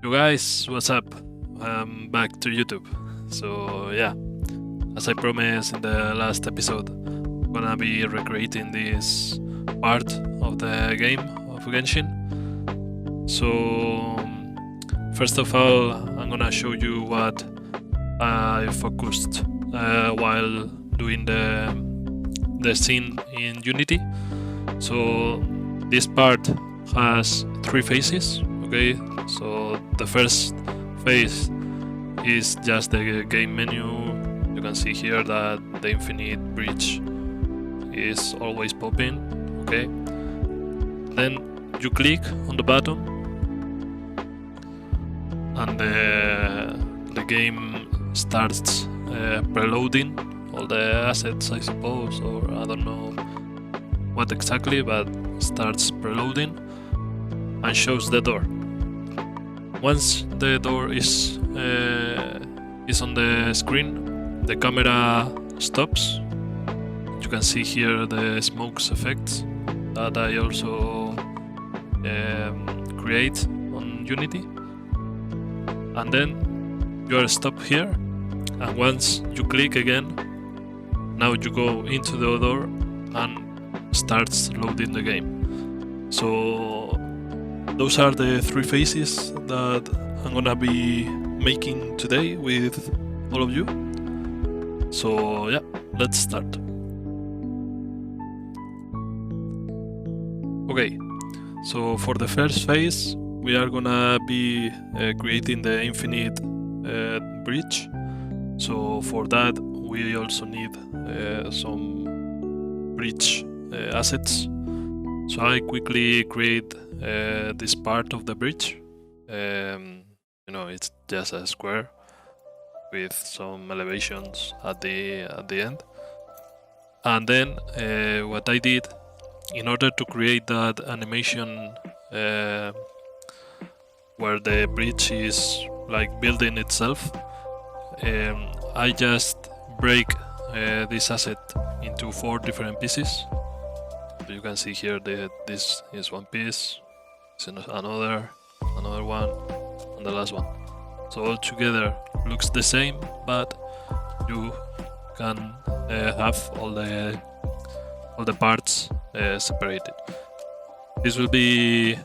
You guys, what's up? I'm back to YouTube. So yeah, as I promised in the last episode, I'm gonna be recreating this part of the game of Genshin. So first of all, I'm gonna show you what I focused while doing the scene in Unity. So this part has 3 phases. Okay, so the first phase is just the game menu. You can see here that the infinite bridge is always popping. Okay, then you click on the button and the game starts preloading all the assets, I suppose, or I don't know what exactly, but starts preloading and shows the door. Once the door is on the screen, the camera stops. You can see here the smokes effects that I also create on Unity. And then you are stopped here, and once you click again, now you go into the door and starts loading the game. So those are the 3 phases that I'm gonna be making today with all of you. So yeah, let's start. Okay, so for the first phase, we are gonna be creating the infinite bridge. So for that, we also need some bridge assets. So I quickly create this part of the bridge. It's just a square with some elevations at the end. And then what I did, in order to create that animation where the bridge is like building itself, I just break this asset into 4 different pieces. So you can see here that this is one piece, another one, and the last one. So all together looks the same, but you can have all the parts separated. This will be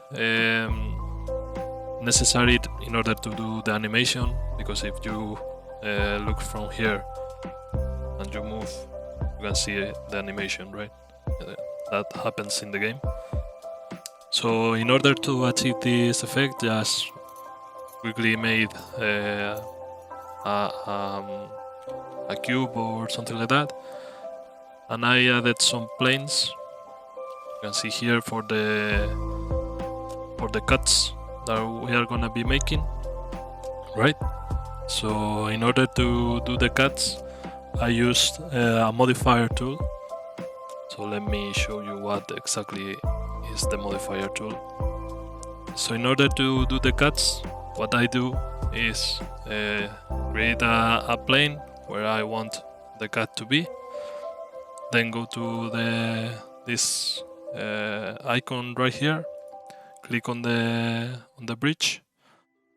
necessary in order to do the animation, because if you look from here and you move, you can see the animation, right? That happens in the game. So in order to achieve this effect, just quickly made a cube or something like that, and I added some planes. You can see here for the cuts that we are gonna be making, right? So in order to do the cuts, I used a modifier tool. So let me show you what exactly is the modifier tool. So in order to do the cuts, what I do is create a plane where I want the cut to be. Then go to this icon right here, click on the bridge,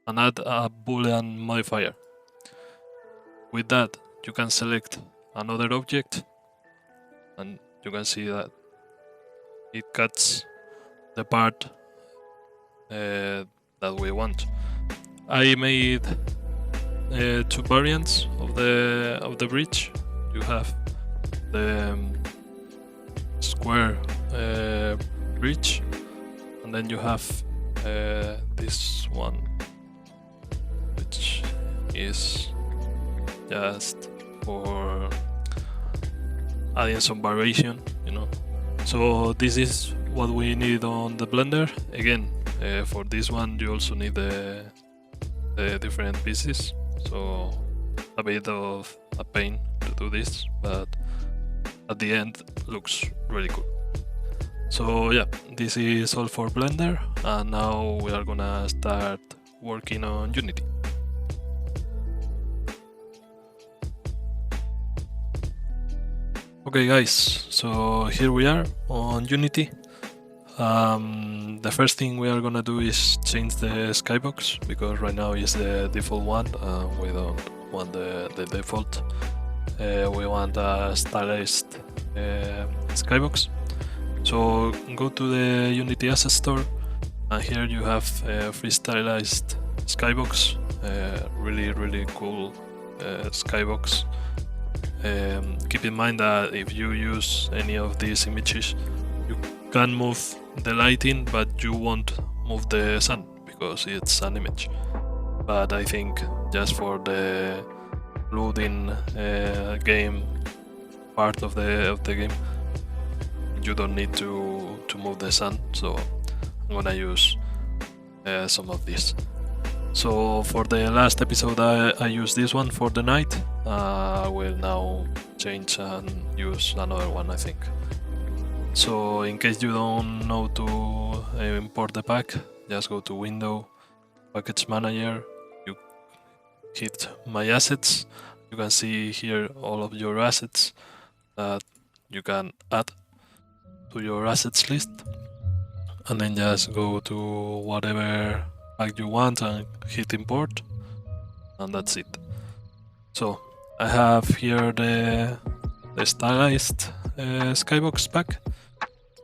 and add a boolean modifier. With that, you can select another object, and you can see that it cuts the part that we want. I made 2 variants of the bridge. You have the square bridge, and then you have this one, which is just for adding some variation, So this is what we need on the Blender. Again, for this one you also need the different pieces, so a bit of a pain to do this, but at the end looks really cool. So yeah, this is all for Blender, and now we are gonna start working on Unity. Okay guys, so here we are on Unity. The first thing we are gonna do is change the skybox, because right now is the default one. We don't want the default. We want a stylized skybox. So go to the Unity Asset Store, and here you have free stylized skybox. Really cool skybox. Keep in mind that if you use any of these images, you can move the lighting, but you won't move the sun because it's an image. But I think just for the loading game part of the game, you don't need to move the sun. So I'm gonna use some of this. So for the last episode, I used this one for the night. I will now change and use another one, I think. So in case you don't know to import the pack, just go to Window, Package Manager, you hit My Assets. You can see here all of your assets that you can add to your assets list, and then just go to whatever pack you want and hit import, and that's it. So I have here the stylized skybox pack,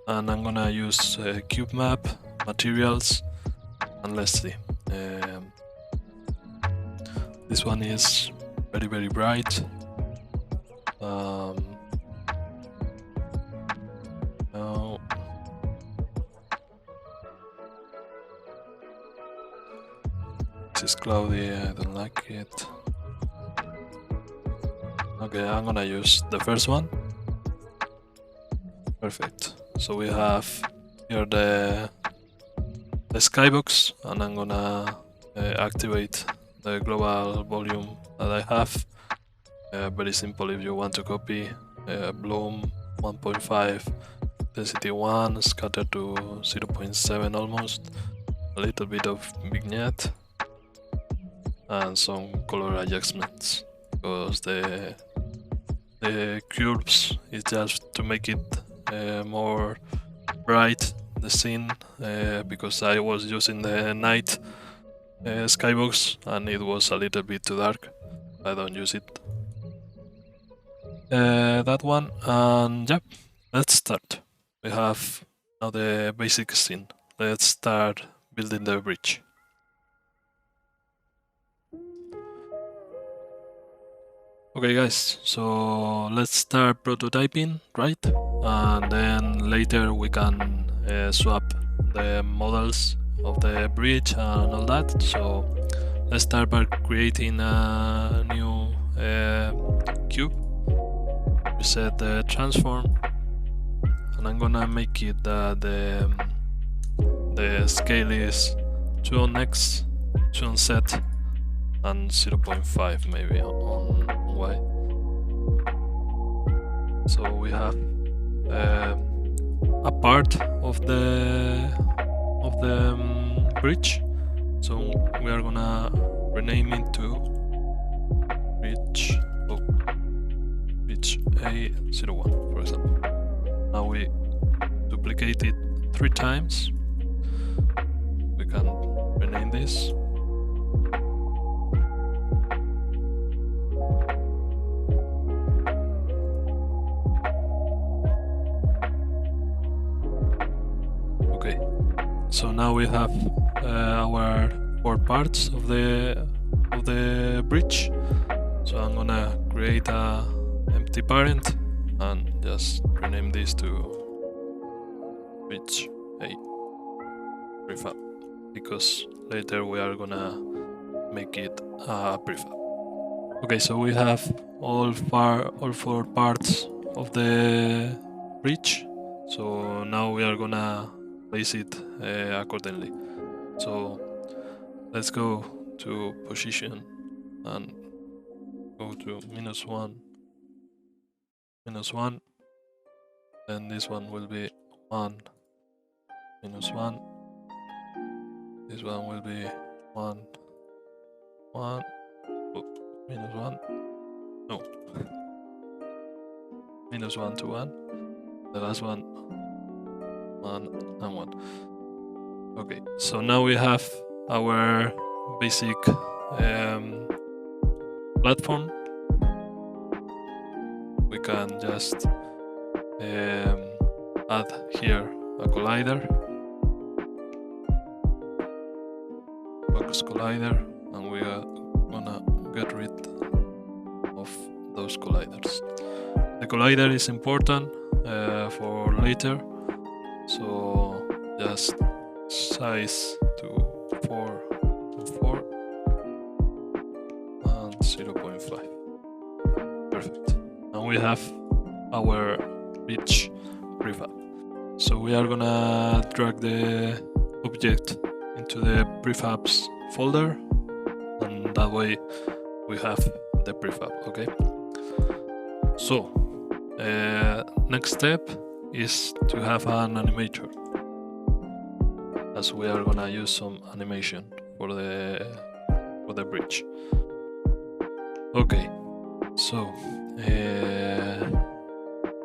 and I'm gonna use cube map, materials, and let's see. This one is very bright. Now this is cloudy, I don't like it. Okay, I'm gonna use the first one. Perfect. So we have here the skybox, and I'm gonna activate the global volume that I have. Very simple. If you want to copy, bloom 1.5, density 1, scatter to 0.7 almost, a little bit of vignette, and some color adjustments, because the curves is just to make it more bright, the scene, because I was using the night skybox and it was a little bit too dark. I don't use it. That one, and yeah, let's start. We have now the basic scene. Let's start building the bridge. Okay guys, so let's start prototyping, right? And then later we can swap the models of the bridge and all that. So let's start by creating a new cube. We set the transform, and I'm gonna make it that the scale is 2 on X, 2 on Z, and 0.5 maybe on Y. So we have a part of the bridge. So we are gonna rename it to bridge A01, for example. Now we duplicate it 3 times. We can rename this. Okay, so now we have our 4 parts of the bridge. So I'm gonna create a empty parent and just rename this to bridge A prefab, because later we are gonna make it a prefab. Okay, so we have all 4 parts of the bridge. So now we are gonna place it accordingly. So let's go to position and go to -1, -1. Then this one will be 1, -1. This one will be 1, 1, oh, -1. No, -1 to 1. The last one and 1. Okay, so now we have our basic platform. We can just add here a collider, box collider, and we are gonna get rid of those colliders. The collider is important for later, so just size to 4 to 4 and 0.5. Perfect. And we have our bridge prefab. So we are gonna drag the object into the prefabs folder, and that way we have the prefab. Okay. So next step is to have an animator, as we are gonna use some animation for the bridge. Okay, so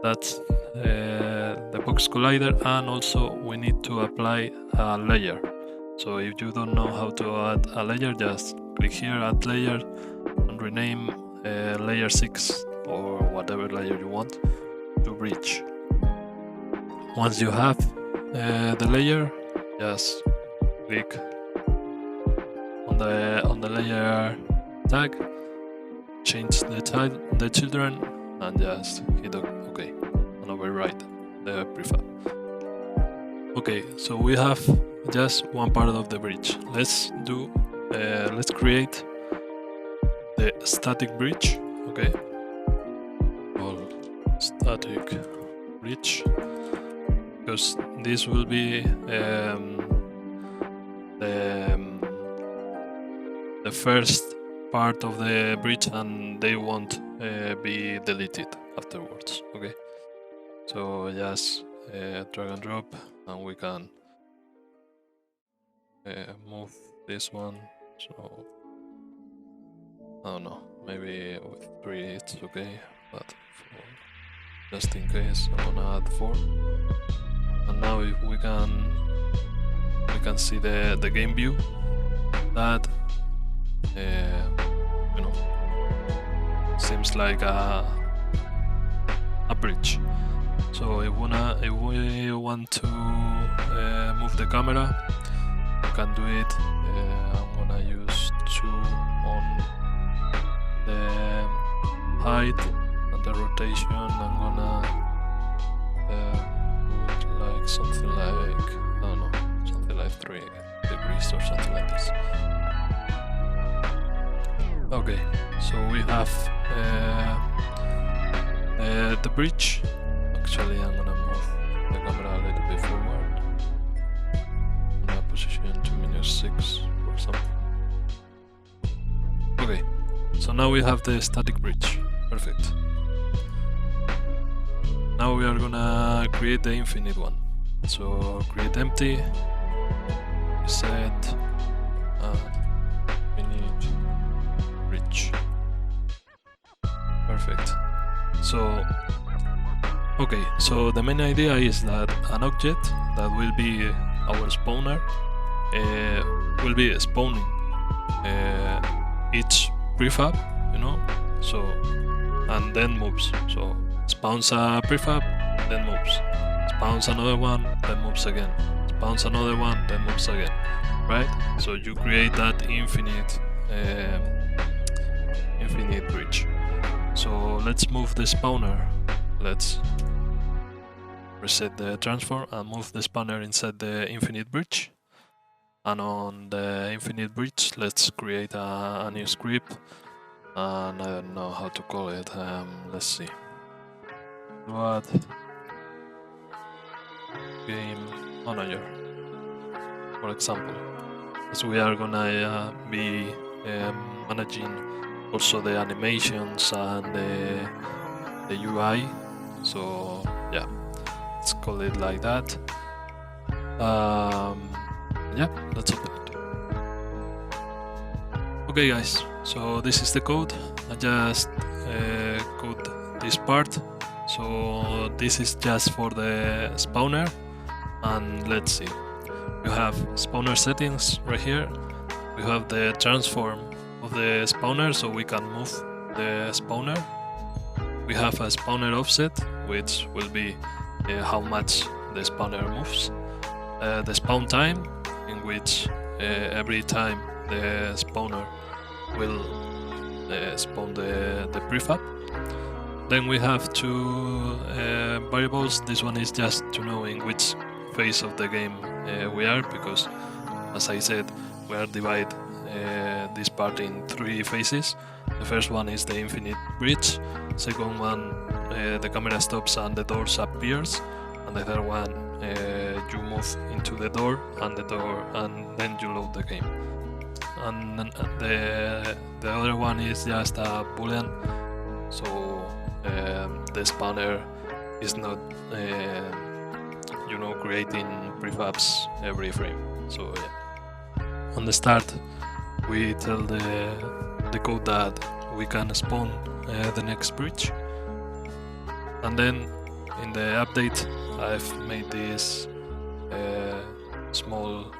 that's the box collider, and also we need to apply a layer. So if you don't know how to add a layer, just click here, add layer, and rename layer 6 or whatever layer you want to bridge. Once you have the layer, just click on the layer tag, change the children, and just hit OK and overwrite the prefab. Okay, so we have just one part of the bridge. Let's create the static bridge. Okay, call static bridge, because this will be the first part of the bridge, and they won't be deleted afterwards. Okay, so just drag and drop, and we can move this one. So I don't know, maybe with 3 it's okay, but just in case I'm gonna add 4. And now if we can see the game view that you know, seems like a bridge. So if we want to move the camera, we can do it. I'm gonna use 2 on the height and the rotation. I'm gonna put like something like, I don't know, something like 3 degrees or something like this. Okay, so we have the bridge. Actually, I'm gonna move the camera a little bit forward. I'm gonna position to -6 for example. Okay, so now we have the static bridge. Perfect. Now we are gonna create the infinite one. So create empty, set infinite bridge. Perfect. So okay, so the main idea is that an object that will be our spawner will be spawning each prefab, you know, so, and then moves. So spawns a prefab, then moves. Spawns another one, then moves again. Spawns another one, then moves again. Right? So you create that infinite bridge. So let's move the spawner. Let's reset the transform and move the spawner inside the infinite bridge. And on the infinite bridge, let's create a new script. And I don't know how to call it. Let's see. What? Game manager, for example, as we are gonna be managing also the animations and the UI. So yeah, let's call it like that. Yeah, let's open it. Okay guys, so this is the code. I just code this part. So this is just for the spawner, and let's see. You have spawner settings right here. We have the transform of the spawner, so we can move the spawner. We have a spawner offset, which will be how much the spawner moves. The spawn time, in which every time the spawner will spawn the prefab. Then we have two variables. This one is just to know in which phase of the game we are, because as I said, we are divided this part in 3 phases. The first one is the infinite bridge, second one the camera stops and the doors appears, and the third one you move into the door and then you load the game. And the other one is just a boolean, so the spawner is not creating prefabs every frame. So yeah. On the start we tell the code that we can spawn the next bridge, and then in the update I've made this small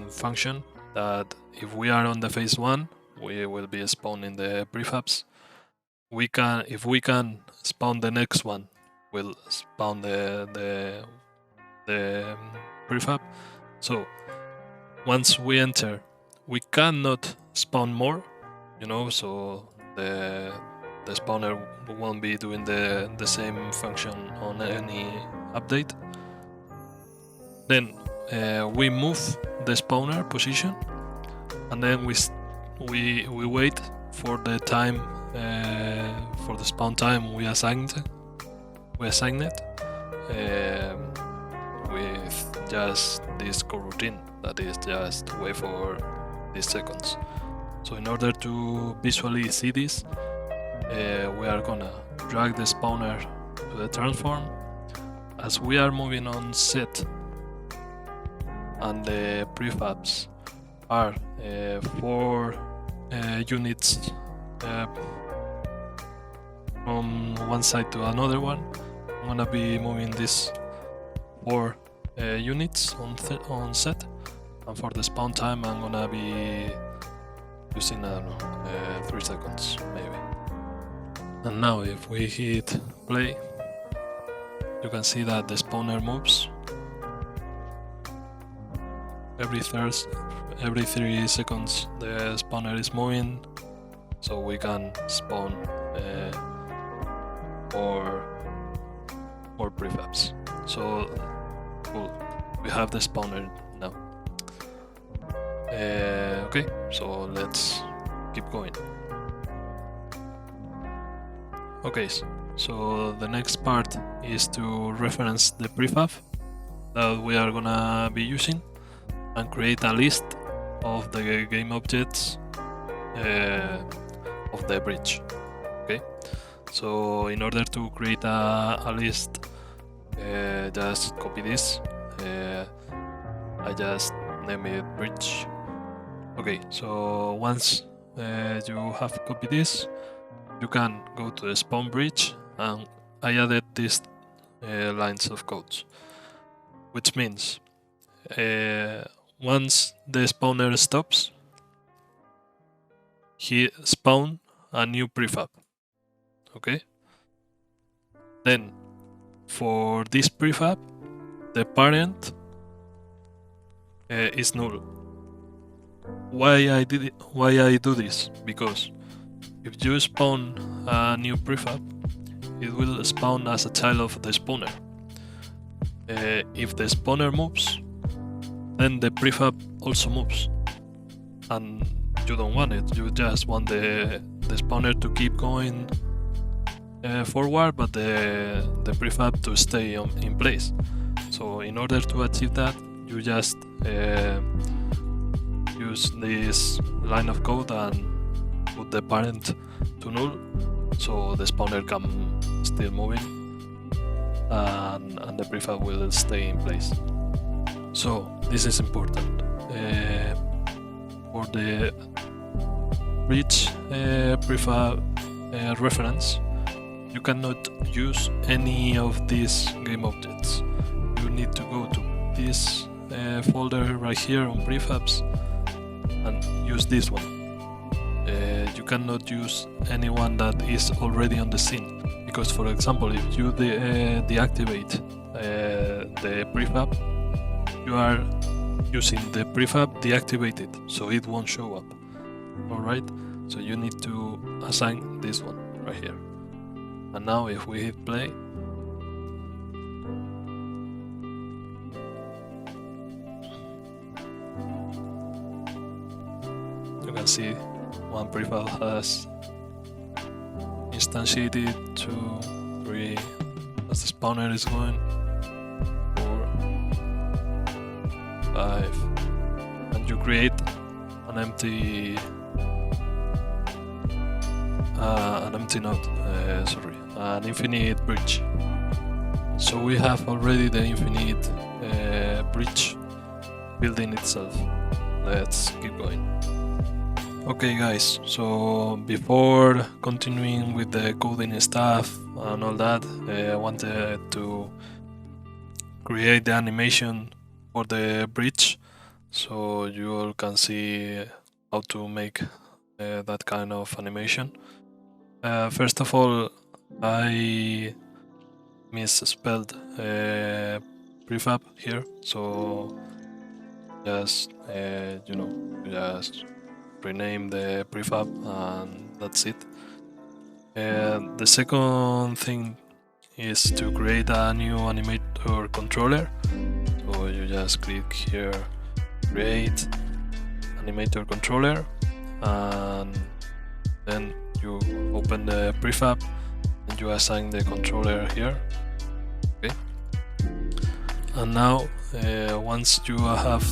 function that if we are on the phase 1 we will be spawning the prefabs. If we can spawn the next one, we'll spawn the prefab. So once we enter, we cannot spawn more, so the spawner won't be doing the same function on any update. Then we move the spawner position, and then we wait for the time for the spawn time we assigned it with just this coroutine that is just wait for these seconds. So in order to visually see this, we are gonna drag the spawner to the transform. As we are moving on set and the prefabs are 4 units from one side to another one, I'm gonna be moving these 4 units on set, and for the spawn time I'm gonna be using, I don't know, 3 seconds maybe. And now if we hit play, you can see that the spawner moves every 3 seconds. The spawner is moving, so we can spawn more prefabs. So cool, we have the spawner now. Okay, so let's keep going. Okay, so the next part is to reference the prefab that we are gonna be using and create a list of the game objects of the bridge. Okay, so in order to create a list, just copy this. I just name it bridge. Okay, so once you have copied this, you can go to the spawn bridge, and I added these lines of codes, which means once the spawner stops, he spawn a new prefab. Okay, then for this prefab the parent is null. Why I do this? Because if you spawn a new prefab, it will spawn as a child of the spawner. If the spawner moves, then the prefab also moves, and you don't want it. You just want the spawner to keep going forward, but the prefab to stay in place. So in order to achieve that, you just use this line of code and put the parent to null, so the spawner can still moving and the prefab will stay in place. So this is important. For the bridge prefab reference, you cannot use any of these game objects. You need to go to this folder right here on Prefabs and use this one. You cannot use anyone that is already on the scene, because for example, if you deactivate the prefab, you are using the prefab deactivated, so it won't show up. Alright, so you need to assign this one right here. And now if we hit play, you can see one prefab has instantiated, 2, 3, as the spawner is going, 4, 5, and you create an empty node, an infinite bridge. So we have already the infinite bridge building itself. Let's keep going. Okay guys, so before continuing with the coding stuff and all that, I wanted to create the animation for the bridge, so you all can see how to make that kind of animation. First of all, I misspelled prefab here, so just just rename the prefab and that's it. The second thing is to create a new animator controller. So you just click here, create animator controller, and then you open the prefab and you assign the controller here. Okay. And now once you have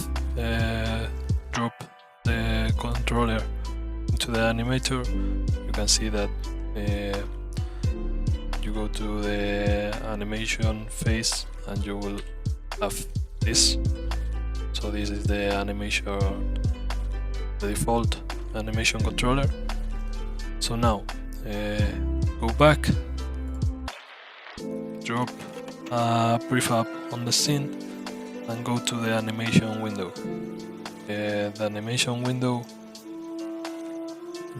dropped the controller into the animator, you can see that you go to the animation phase and you will have this. So this is the animation, the default animation controller. So now go back, drop a prefab on the scene and go to the animation window. The animation window,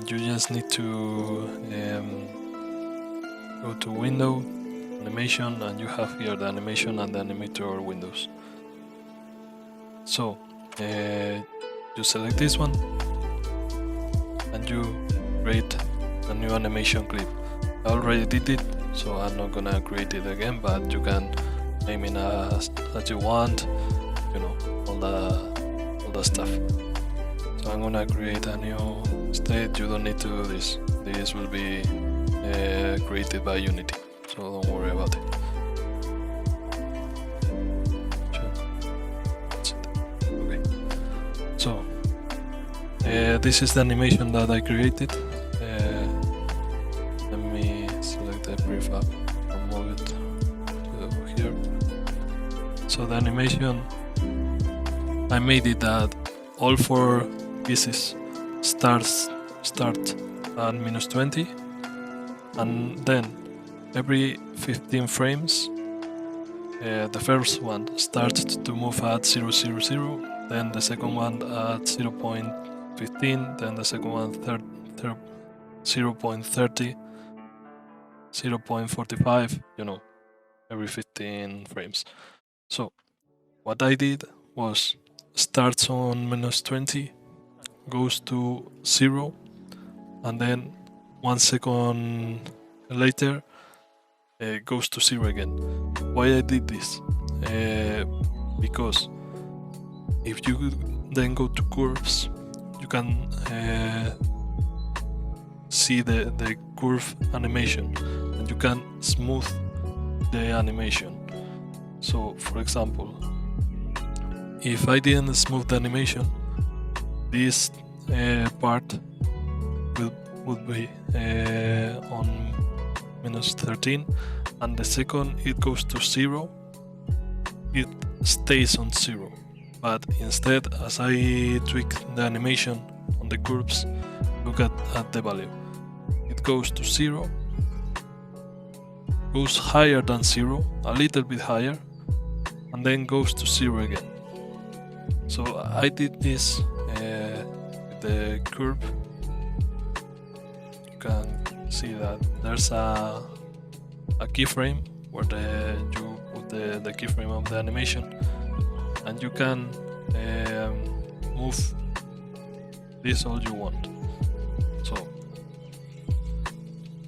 you just need to go to window, animation, and you have here the animation and the animator windows. So you select this one and you create a new animation clip. I already did it, so I'm not gonna create it again, but you can name it as you want, all the stuff. So I'm gonna create a new state. You don't need to do this. This will be created by Unity, so don't worry about it. That's it. Okay. So this is the animation that I created. Let me select the prefab and move it to here. So the animation, I made it that all 4 pieces start at -20, and then every 15 frames the first one starts to move at 0.00, then the second one at 0.15, then the second one 0.30, 0.45, every 15 frames. So what I did was starts on -20, goes to 0, and then 1 second later goes to 0 again. Why I did this? Because if you then go to curves, you can see the curve animation, and you can smooth the animation. So for example, if I didn't smooth the animation, this part would be on -13, and the second it goes to 0, it stays on 0. But instead, as I tweak the animation on the curves, look at the value. It goes to 0, goes higher than 0, a little bit higher, and then goes to 0 again. So I did this with the curve. You can see that there's a keyframe where you put the keyframe of the animation, and you can move this all you want. So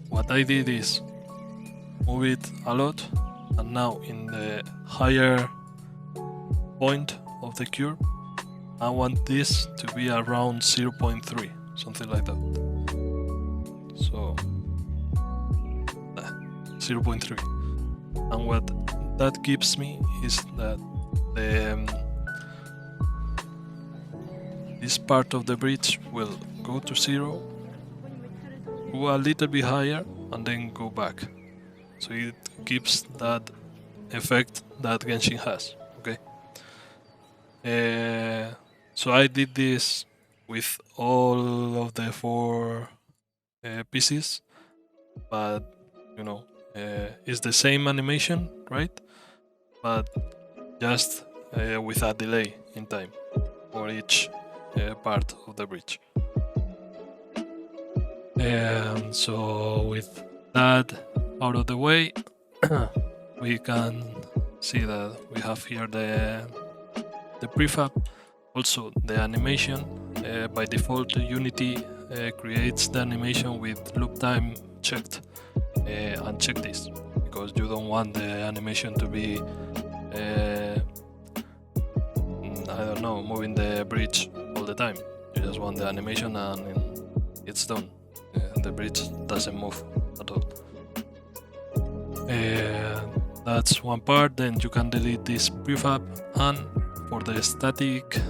what I did is move it a lot, and now in the higher point of the curve I want this to be around 0.3, something like that. So 0.3, and what that gives me is that this part of the bridge will go to 0, go a little bit higher, and then go back. So it gives that effect that Genshin has. Okay. So I did this with all of the 4 pieces, but you know, it's the same animation, right? But just with a delay in time for each part of the bridge. And so with that out of the way, we can see that we have here the prefab. Also the animation, by default Unity creates the animation with loop time checked. Uncheck this because you don't want the animation to be I don't know, moving the bridge all the time. You just want the animation and it's done. The bridge doesn't move at all. That's one part. Then you can delete this prefab, and for the static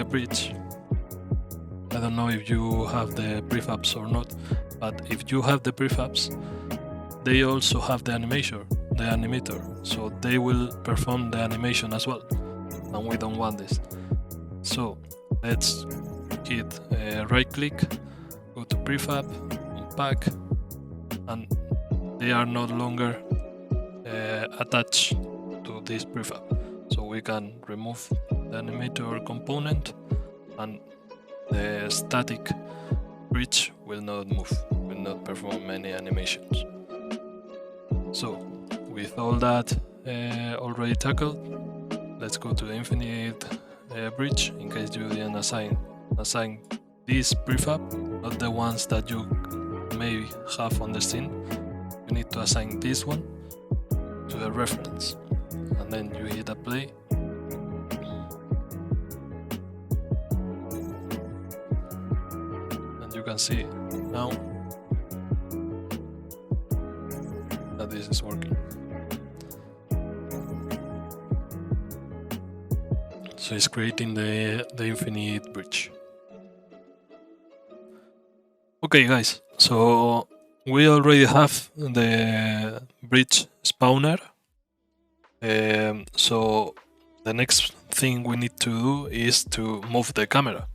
bridge, I don't know if you have the prefabs or not, but if you have the prefabs, they also have the animator, so they will perform the animation as well, and we don't want this. So let's hit right click, go to prefab, unpack, and they are no longer attached to this prefab. So we can remove the animator component, and the static bridge will not move, will not perform any animations. So with all that already tackled, let's go to the infinite bridge. In case you didn't assign this prefab, not the ones that you may have on the scene, you need to assign this one to the reference, and then you hit apply. And you can see now that this is working. So it's creating the infinite bridge. Okay guys, so we already have the bridge spawner. So the next thing we need to do is to move the camera,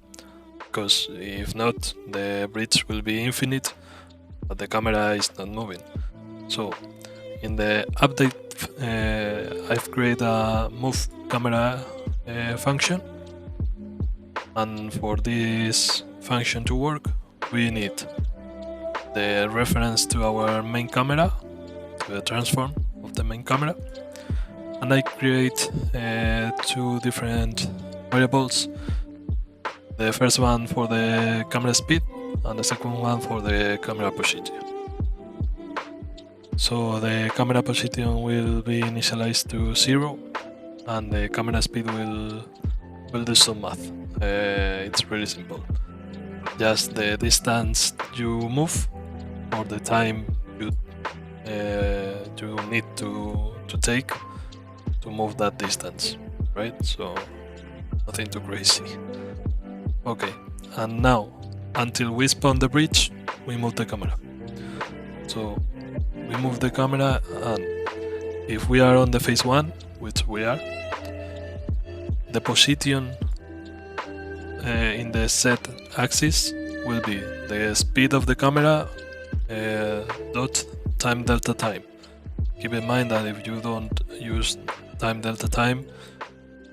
because if not, the bridge will be infinite, but the camera is not moving. So in the update, I've created a move camera function, and for this function to work, we need the reference to our main camera, to the transform of the main camera, and I create 2 different variables. The first one for the camera speed, and the second one for the camera position. So the camera position will be initialized to 0, and the camera speed will do some math. It's really simple. Just the distance you move, or the time you need to take to move that distance, right? So nothing too crazy. Okay, and now until we spawn the bridge, we move the camera. So we move the camera, and if we are on the phase 1, which we are, the position in the Z axis will be the speed of the camera dot time delta time. Keep in mind that if you don't use time delta time,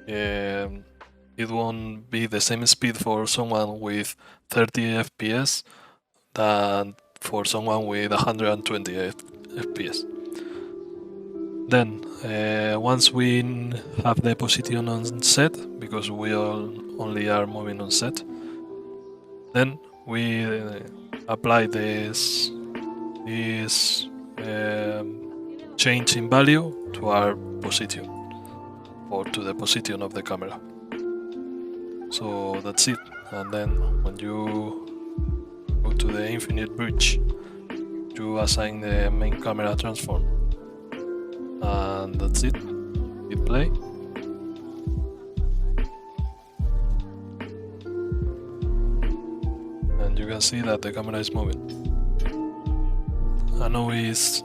it won't be the same speed for someone with 30 FPS than for someone with 128 FPS. Then, once we have the position on set, because we only are moving on set, then we apply this change in value to our position, or to the position of the camera. So that's it. And then when you go to the infinite bridge, you assign the main camera transform, and that's it. Hit play. And you can see that the camera is moving. I know it's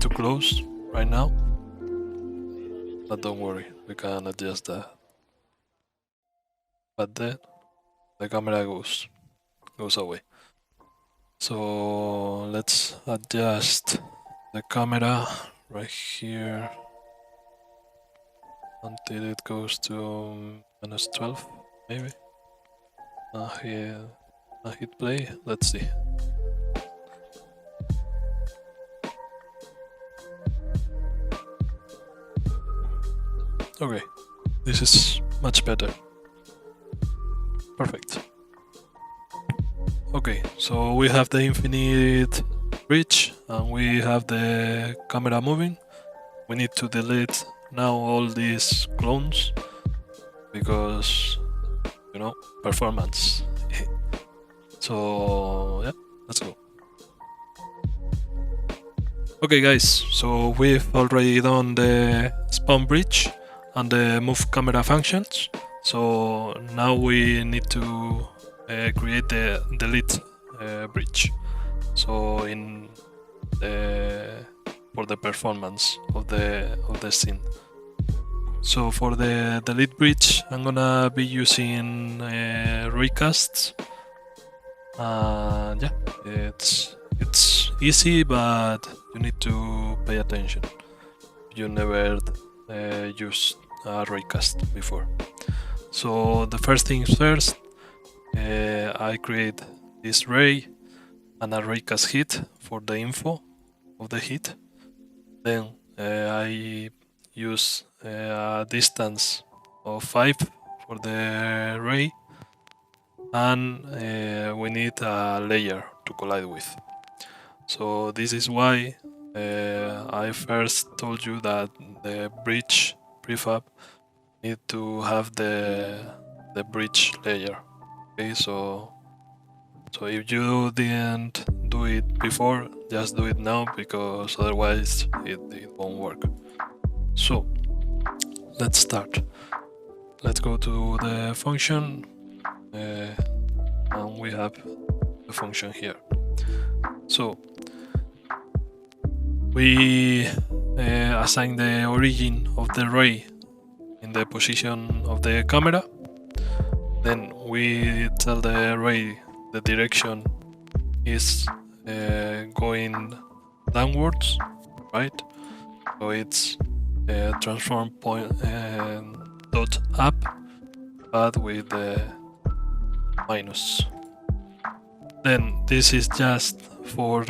too close right now, but don't worry, we can adjust that. But then the camera goes away. So let's adjust the camera right here until it goes to -12, maybe. Here, hit play. Let's see. Okay, this is much better. Perfect. Okay, so we have the infinite bridge and we have the camera moving. We need to delete now all these clones because, you know, performance. So yeah, let's go. Okay guys, so we've already done the spawn bridge and the move camera functions. So now we need to create the delete bridge. So for the performance of the scene. So for the delete bridge, I'm gonna be using recasts. Yeah, it's easy, but you need to pay attention. You never used a raycast before. So the first things first, I create this ray and a raycast hit for the info of the hit. Then I use a distance of 5 for the ray, and we need a layer to collide with. So this is why I first told you that the bridge prefab need to have the bridge layer. Okay, so if you didn't do it before, just do it now, because otherwise it won't work. So let's start. Let's go to the function, and we have the function here. So we assign the origin of the ray in the position of the camera. Then we tell the ray the direction is going downwards, right? So it's transform point dot up, but with the minus. Then this is just for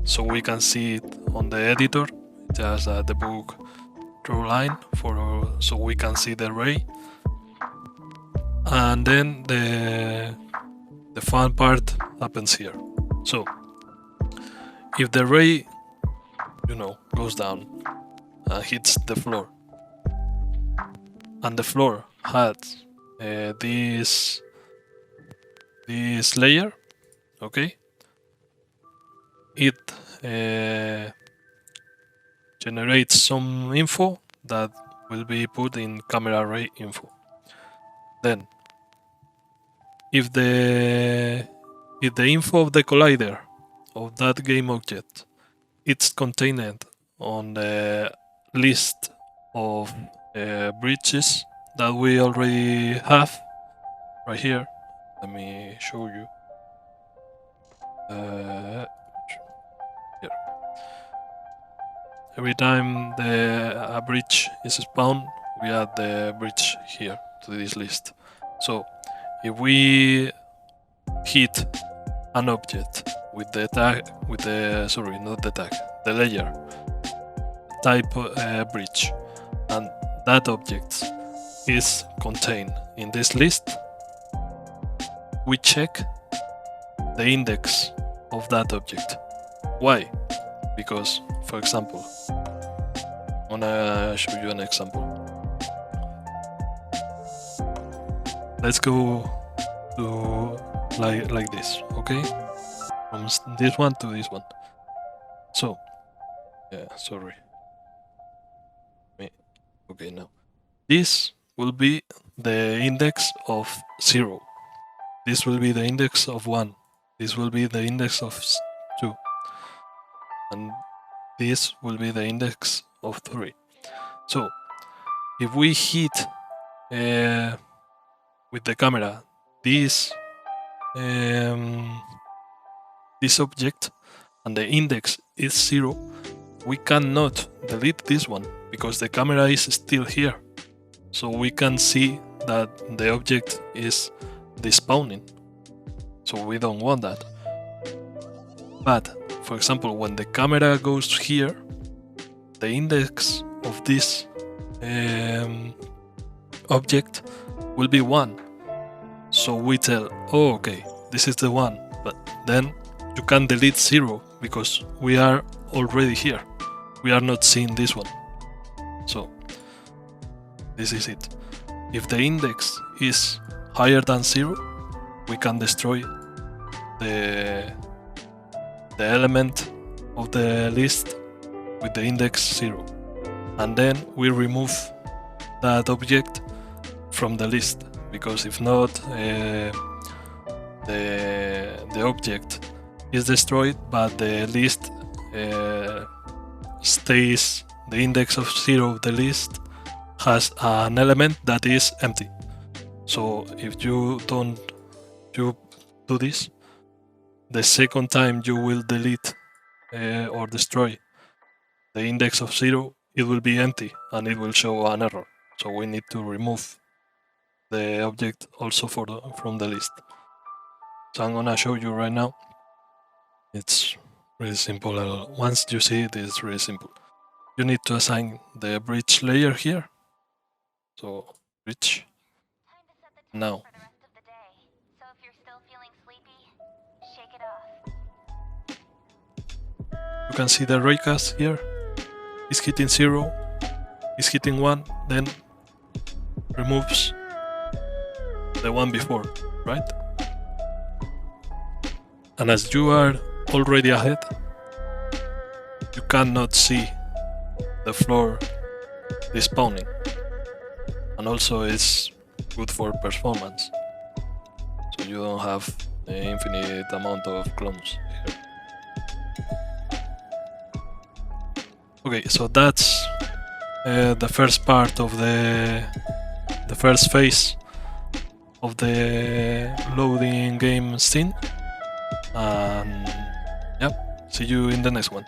so we can see it on the editor, just the book draw line so we can see the ray. And then the fun part happens here. So if the ray, you know, goes down and hits the floor, and the floor has this layer, okay, it generates some info that will be put in camera ray info. Then if the info of the collider of that game object it's contained on the list of bridges that we already have right here, let me show you. Here. every time a bridge is spawned, we add the bridge here to this list. So if we hit an object with the tag, sorry, not the tag, the layer type bridge, and that object is contained in this list, we check the index of that object. Why? Because, for example, I'm gonna show you an example. Let's go to like this, okay? From this one to this one. So, yeah, sorry. Okay, now this will be the index of 0. This will be the index of 1. This will be the index of 2. And this will be the index of 3. So if we hit with the camera this object and the index is 0, we cannot delete this one because the camera is still here. So we can see that the object is despawning. So we don't want that. But for example, when the camera goes here, the index of this object will be 1. So we tell, oh, okay, this is the one, but then you can delete 0 because we are already here. We are not seeing this one. So this is it. If the index is higher than 0, we can destroy the element of the list with the index 0. And then we remove that object from the list, because if not, the object is destroyed, but the list stays, the index of 0 of the list has an element that is empty. So if you don't do this, the second time you will delete or destroy the index of 0, it will be empty and it will show an error. So we need to remove the object also from the list. So I'm gonna show you right now. It's really simple. Once you see it, it's really simple. You need to assign the bridge layer here. So bridge. Now. You can see the raycast here. It's hitting 0, it's hitting 1, then removes the one before, right? And as you are already ahead, you cannot see the floor despawning. And also it's good for performance. So you don't have the infinite amount of clones here. Okay, so that's the first part of the first phase of the loading game scene. And yeah, see you in the next one.